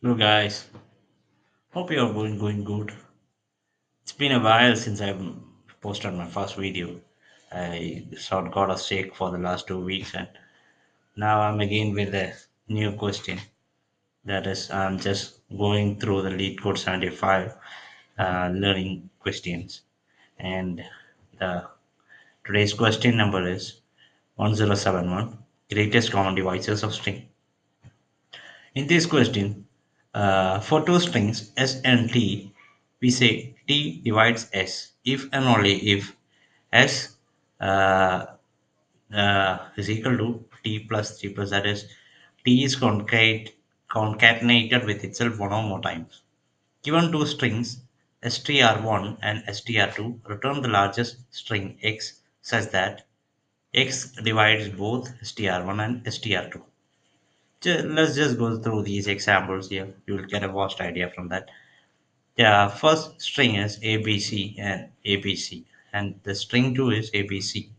Hello guys, hope you are going good. It's been a while since I've posted my first video. I sort got a sick for the last 2 weeks and now I'm again with a new question. That is, I'm just going through the Leetcode 75 learning questions and the today's question number is 1071 greatest common devices of string. In this question, for two strings S and T, we say T divides S if and only if S uh, is equal to T plus 3 plus, that is, T is concatenated with itself one or more times. Given two strings str1 and str2, return the largest string X such that X divides both str1 and str2. Let's just go through these examples here. You will get a vast idea from that. The first string is ABC and ABC, and the string two is ABC.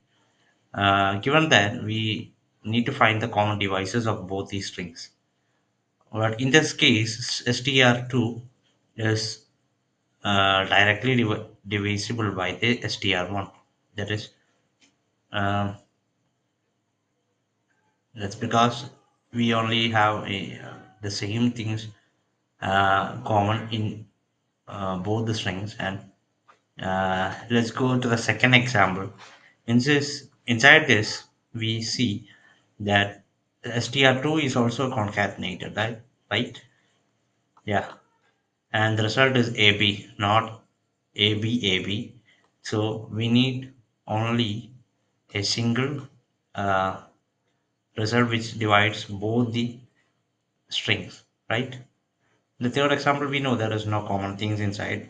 Given that we need to find the common divisors of both these strings. But in this case, str2 is directly divisible by the str1. That is, um, that's because we only have the same things common in both the strings. And let's go to the second example. Inside this, we see that str2 is also concatenated, right? Right? Yeah. And the result is AB, not AB. So we need only a single uh, result which divides both the strings, right? The third example, we know there is no common things inside,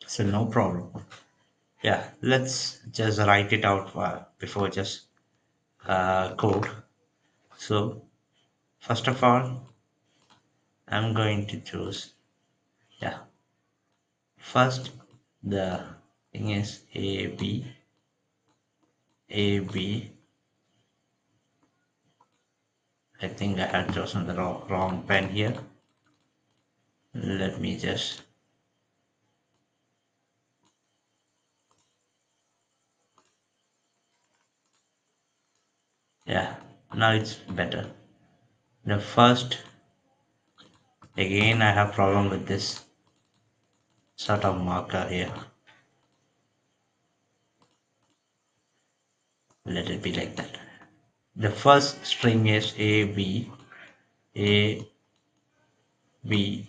so no problem. Yeah, let's just write it out before just code. So first of all, I'm going to choose, yeah, first the thing is A B. I think I had chosen the wrong pen here. Let me just, yeah, now it's better. The first, again I have problem with this sort of marker here. Let it be like that. The first string is A B A B.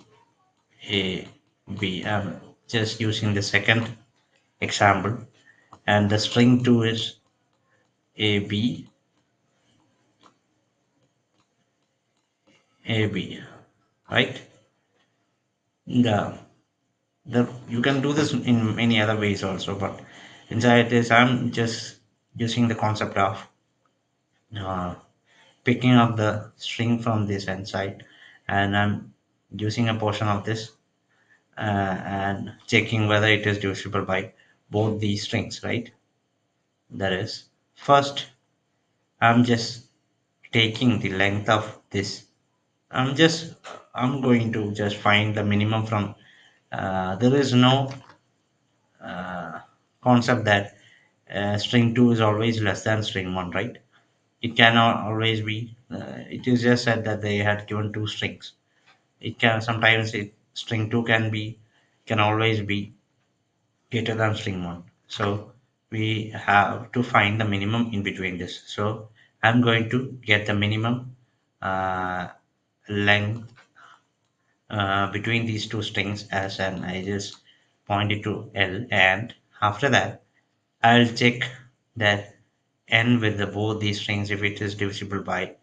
I'm just using the second example, and the string 2 is A B A B, right? The you can do this in many other ways also, but inside this, I'm just using the concept of uh, picking up the string from this inside, and I'm using a portion of this and checking whether it is divisible by both these strings, right? That is, first I'm just taking the length of this. I'm going to just find the minimum from there is no uh, concept that string 2 is always less than string 1, right? It cannot always be. It is just said that they had given two strings. It can sometimes string 2 can always be greater than string 1. So we have to find the minimum in between this. So I'm going to get the minimum uh, length between these two strings as an I just point it to L, and after that I'll check that n with both these strings if it is divisible by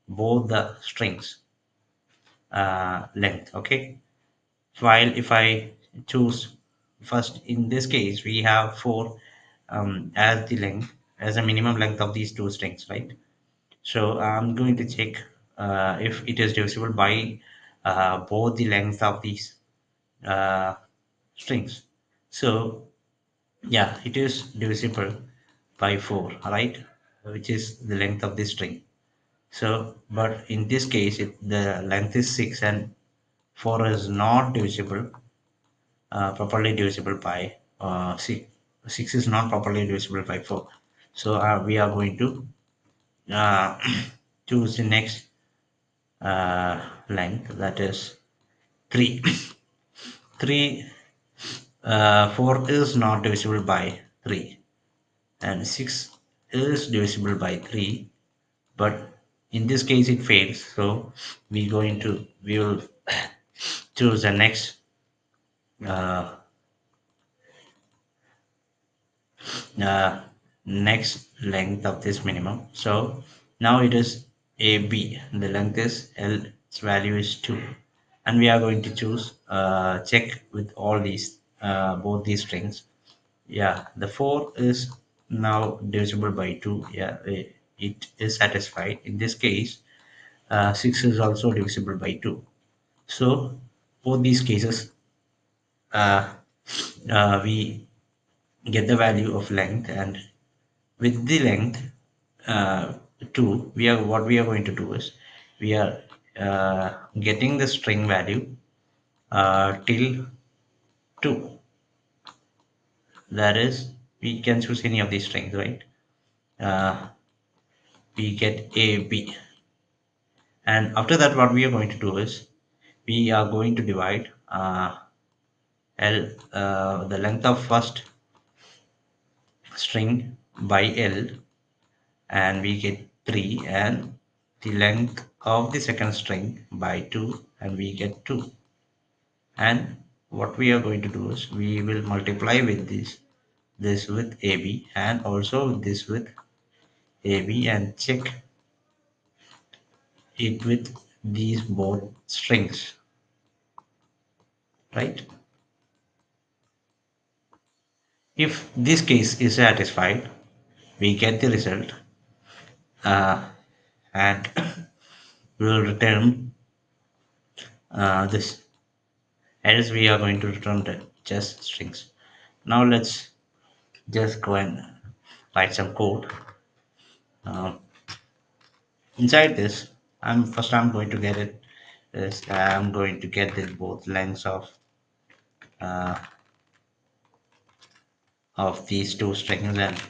both the strings length. Okay, while if I choose first, in this case we have 4 as the length, as a minimum length of these two strings, right? So I'm going to check if it is divisible by both the length of these uh, strings. So yeah, it is divisible by 4, right? Which is the length of this string. So, but in this case, the length is 6, and 4 is not divisible, properly divisible by 6. 6 is not properly divisible by 4. So we are going to uh, choose the next length, that is 3. 3 4 is not divisible by 3, and 6 is divisible by 3, but in this case it fails, so we will choose the uh, uh, next length of this minimum. So now it is AB, the length is L, its value is 2, and we are going to choose check with all these both these strings. Yeah, the 4 is now divisible by 2. Yeah, it is satisfied. In this case, 6 is also divisible by 2. So, both these cases, uh, we get the value of length, and with the length 2, what we are going to do is we are getting the string value till 2. That is, we can choose any of these strings, right? Uh, we get A, B. And after that, what we are going to do is we are going to divide L, the length of first string by L, and we get 3, and the length of the second string by 2, and we get 2. And what we are going to do is we will multiply with this with AB, and also this with AB, and check it with these both strings, right? If this case is satisfied, we get the result, uh, and we will return this. Else, we are going to return the just strings. Now let's just go and write some code. Um, Inside this, I'm going to get it. I'm going to get the both lengths uh, of these two strings, and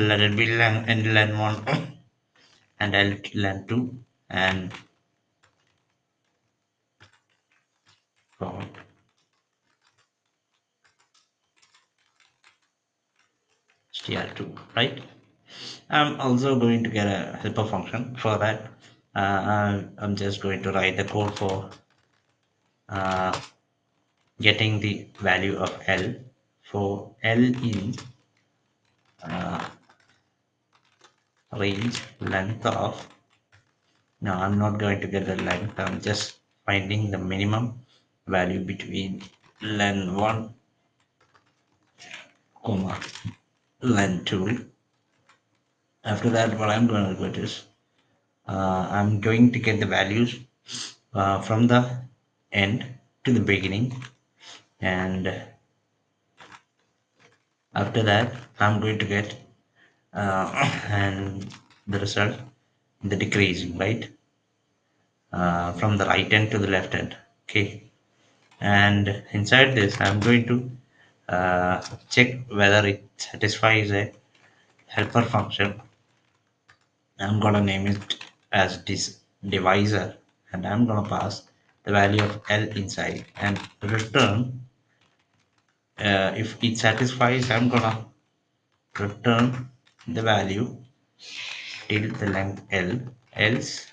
let it be len one and len two, and for str2, right? I'm also going to get a helper function for that. I'm just going to write the code for uh, getting the value of L, for L in uh, range length of. No, I'm not going to get the length. I'm just finding the minimum value between len 1 comma len 2. After that, what I'm going to do is I'm going to get the values from the end to the beginning, and after that I'm going to get and the result, the decreasing, right, from the right end to the left end. Okay, and inside this I'm going to check whether it satisfies a helper function. I'm gonna name it as this divisor, and I'm gonna pass the value of L inside and return. If it satisfies, I'm gonna return the value till the length L. Else,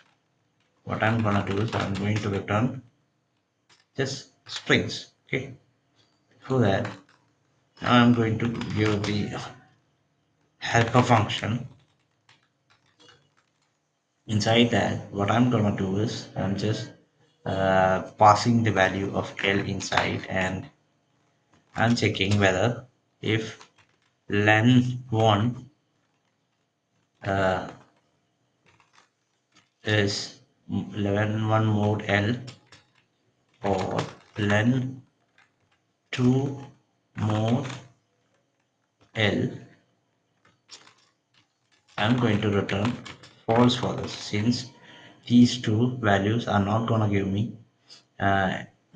what I'm gonna do is I'm going to return just strings. Okay. For that, now I'm going to give the helper function. Inside that, what I'm gonna do is I'm just passing the value of L inside, and I'm checking whether if len1 uh, is len1 mode L, or len2 mode L. I'm going to return false for this, since these two values are not gonna give me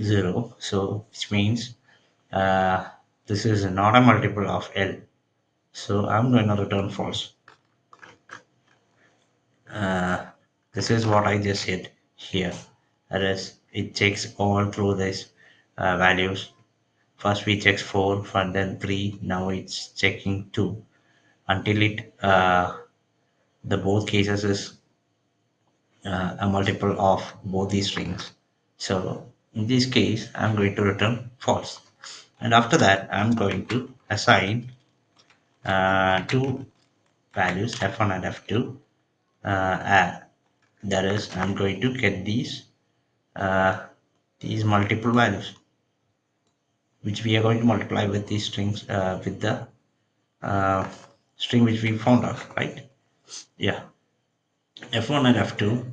0. So which means uh, this is not a multiple of L. So I'm going to return false. Uh, this is what I just said here. That is, it checks all through these values. First we check 4 and then 3. Now it's checking 2 until it the both cases is a multiple of both these strings. So in this case, I'm going to return false. And after that, I'm going to assign two values f1 and f2. That is, I'm going to get uh, these multiple values, which we are going to multiply with these strings with the uh, string which we found out, right? Yeah, f1 and f2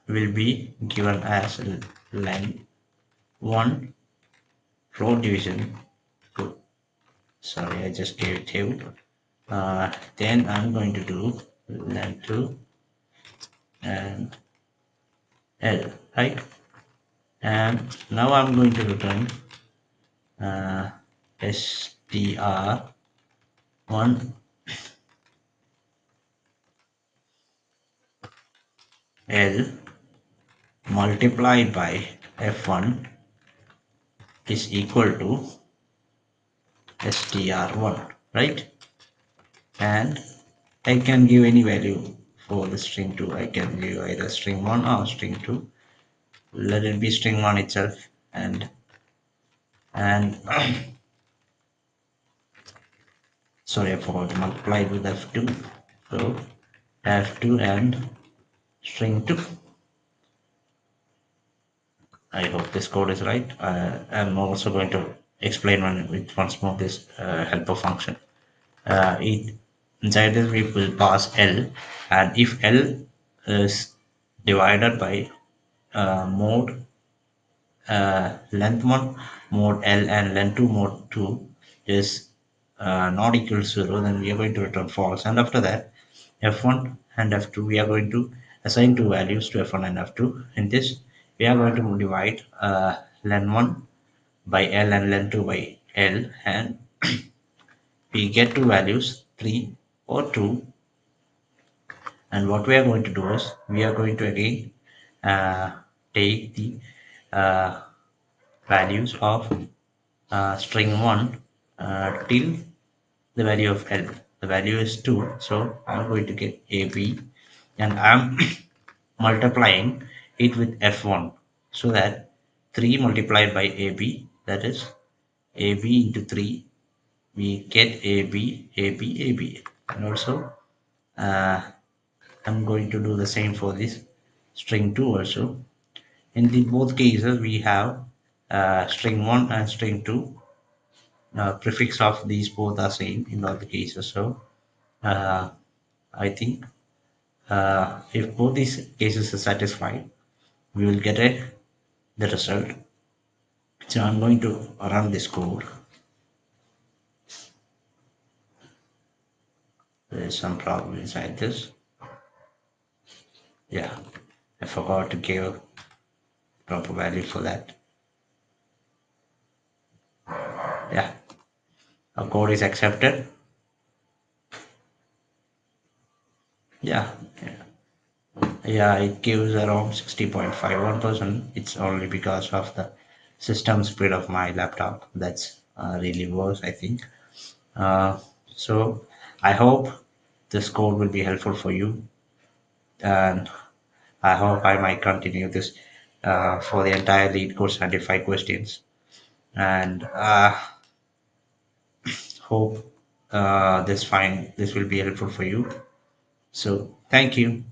will be given as len 1 float division 2. Sorry, I just gave it table. Then I'm going to do len 2 and L, right? And now I'm going to return uh, str1 L multiplied by f1 is equal to str1, right? And I can give any value for the string 2. I can give either string 1 or string 2. Let it be string 1 itself, and sorry, I forgot to multiply it with f2. So f2 and string 2. I hope this code is right. I'm also going to explain once more this helper function. It inside this we will pass L, and if L is divided by mode length 1 mode L and length 2 mode 2 is not equal to 0, then we are going to return false. And after that, f1 and f2, we are going to assign two values to f1 and f2. In this, we are going to divide length 1 by L and length 2 by L, and we get two values 3 or 2. And what we are going to do is we are going to again uh, take the uh, values of string 1 till the value of L. The value is 2, so I'm going to get AB, and I'm multiplying it with F1, so that 3 multiplied by AB, that is AB into 3, we get AB, AB, AB. And also uh, I'm going to do the same for this string 2 also. In the both cases, we have string 1 and string 2. Prefix of these both are same in all the cases. So uh, I think if both these cases are satisfied, we will get the result. So I'm going to run this code. There is some problem inside this. Yeah, I forgot to give proper value for that. Yeah, our code is accepted. Yeah, yeah, it gives around 60.51%. It's only because of the system speed of my laptop. That's really worse, I think. So I hope this code will be helpful for you, and I hope I might continue this for the entire lead course 75 questions, and hope this will be helpful for you. So thank you.